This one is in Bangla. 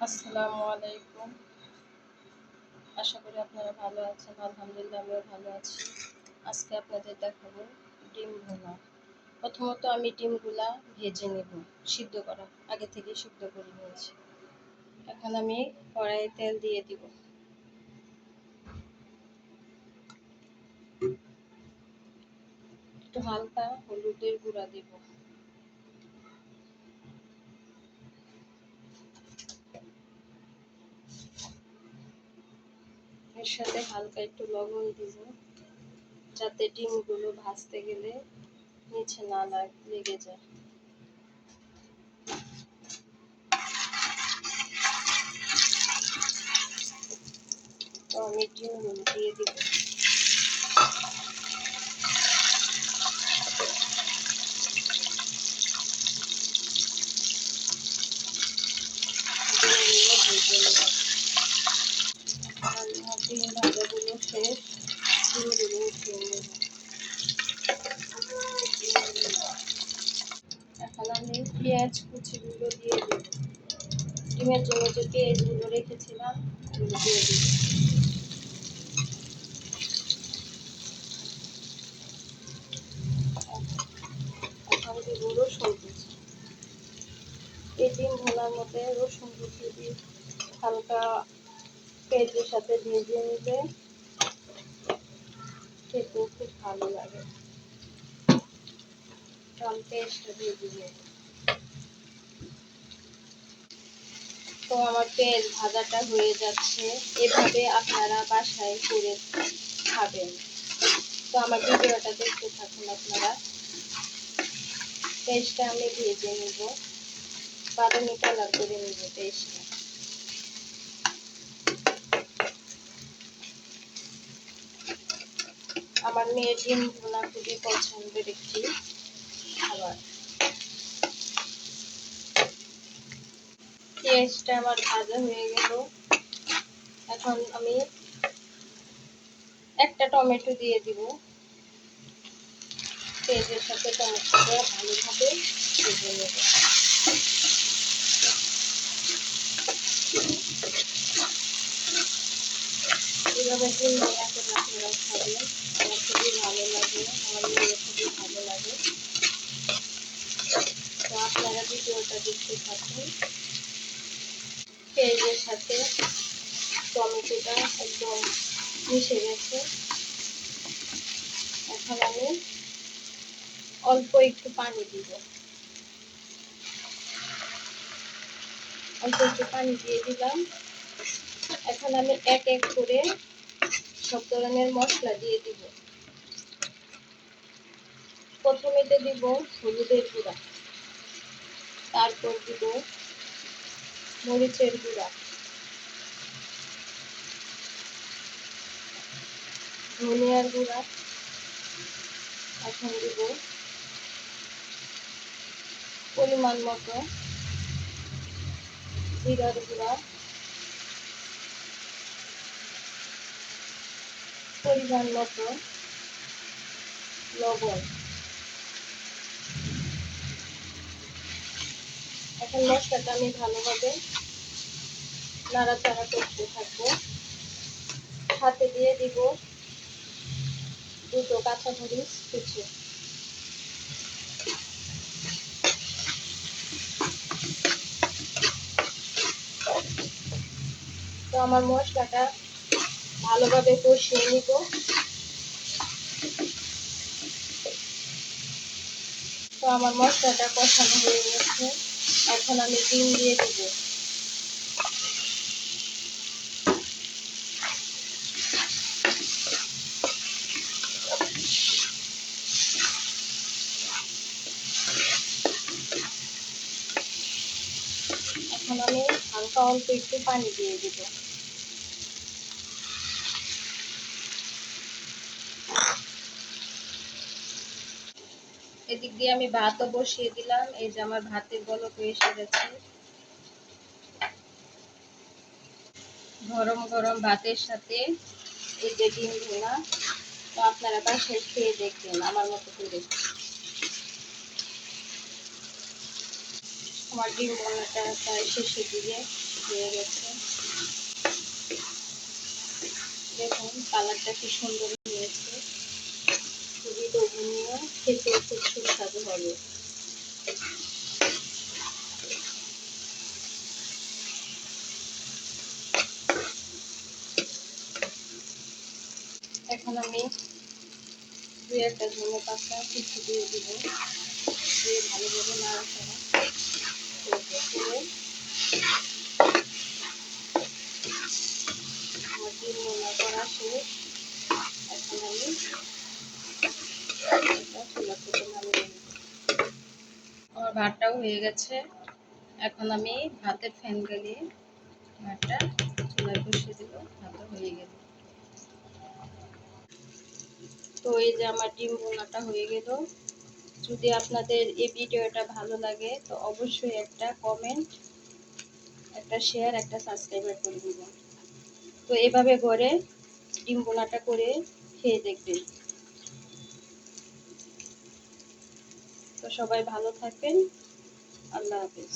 আসসালামু আলাইকুম। আশা করি আপনারা ভালো আছেন। আলহামদুলিল্লাহ আমিও ভালো আছি। আজকে আপনাদের দেখাবো ডিম ভুনা। প্রথমত আমি ডিমগুলা ভেজে নেব, সিদ্ধ করা আগে থেকে সিদ্ধ করে নিয়েছি। এখন আমি কড়াইয়ে তেল দিয়ে দিব। একটু হালকা হলুদের গুঁড়া দিব। এর সাথে হালকা একটু লবণ দিব, যাতে ডিমগুলো ভাজতে গেলে নিচে না লেগে যায়। তো আমি ডিমগুলো দিয়ে দিব। ডিম ভাজাগুলো শেষ, ডিমগুলো উঠিয়ে নেব। এখন আমি পেঁয়াজ কুচিগুলো দিয়ে দেব। ডিমের জন্য যে পেঁয়াজগুলো রেখেছিলাম ওগুলো দিয়ে দেব। এখন দেব রসুন কুচি। এই ডিম ভোনার মধ্যে রসুন কুচি দিয়ে হালকা পেঁয়াজের সাথে ভেজে নিলে খেতে খুব ভালো লাগে। তো আমি পেঁয়াজটা দিয়ে দিব। তো আমার পেঁয়াজ ভাজাটা হয়ে যাচ্ছে। এভাবে আপনারা বাসায় করে খাবেন। তো আমার ভিডিওটা দেখতে থাকুন আপনারা। পেঁয়াজটা আমি ভেজে নিব, বাদামি কালার করে নিব পেঁয়াজটা। আমার মেয়ের ডিম ভুনা খুবই পছন্দের একটি খাবার। পেঁয়াজটা আমার ভাজা হয়ে গেল। এখন আমি একটা টমেটো দিয়ে দিব। পেঁয়াজের সাথে টমেটোটা ভালোভাবে ভেজে নেব। এইভাবে ডিম ভুনা করে আপনারা খাবেন। আমার খুবই ভালো লাগে, আমার মেয়ের খুবই ভালো লাগে। তো আপনারা ভিডিওটা দেখতে থাকুন। পেঁয়াজের সাথে টমেটোটা একদম মিশে গেছে। এখন আমি অল্প একটু পানি দিব। অল্প একটু পানি দিয়ে দিলাম। এখন আমি এক এক করে সব ধরনের মশলা দিয়ে দিব। প্রথমেতে দিব হলুদের গুঁড়া, তারপর দিব মরিচের গুঁড়া, ধনিয়ার গুঁড়া। এখন দিব পরিমাণ মতো জিরার গুঁড়া, পরিমাণ মতো লবণ। এখন মশলাটা আমি ভালোভাবে নাড়াচাড়া করতে থাকবো। সাথে দিয়ে দিব দুটো কাঁচামরিচ কুচি। তো আমার মশলাটা ভালোভাবে কষিয়ে নিব। তো আমার মশলাটা কষানো হয়ে গেছে। এখন আমি ডিম দিয়ে দিব। এখন আমি হালকা অল্প একটু পানি দিয়ে দিব। এদিক দিয়ে আমি ভাতও বসিয়ে দিলাম। এই যে আমার ভাতের বলক এসে গেছে। গরম গরম ভাতের সাথে এই যে ডিম ভুনা। তো আপনারা বাসায় খেয়ে দেখবেন আমার মতো করে। আমার ডিম ভুনাটা প্রায় শেষের দিকে। হয়ে গেছে। দেখুন কালারটা কি সুন্দর হয়েছে, খুবই লোভনীয়, খেতেও খুব সুস্বাদু হবে। এখন আমি 2-1টা ধনে পাতা কিছু দিয়ে দিব, দিয়ে ভালোভাবে নাড়াচাড়া করে আমার ডিম ভুনা করা শেষ। এখন আমি এটা চুলা থেকে নামিয়ে নেব। আমার ভাতটাও হয়ে গেছে। এখন আমি ভাতের ফ্যান গালিয়ে ভাতটা চুলায় বসিয়ে দেব, ভাতটা হয়ে গেল। তো এই যে আমার ডিম ভুনাটা হয়ে গেল। যদি আপনাদের এই ভিডিওটা ভালো লাগে তো অবশ্যই একটা কমেন্ট, একটা শেয়ার, একটা সাবস্ক্রাইব করে দিবেন। তো এভাবে ঘরে ডিম ভুনাটা করে খেয়ে দেখবেন। তো সবাই ভালো থাকবেন। আল্লাহ হাফেজ।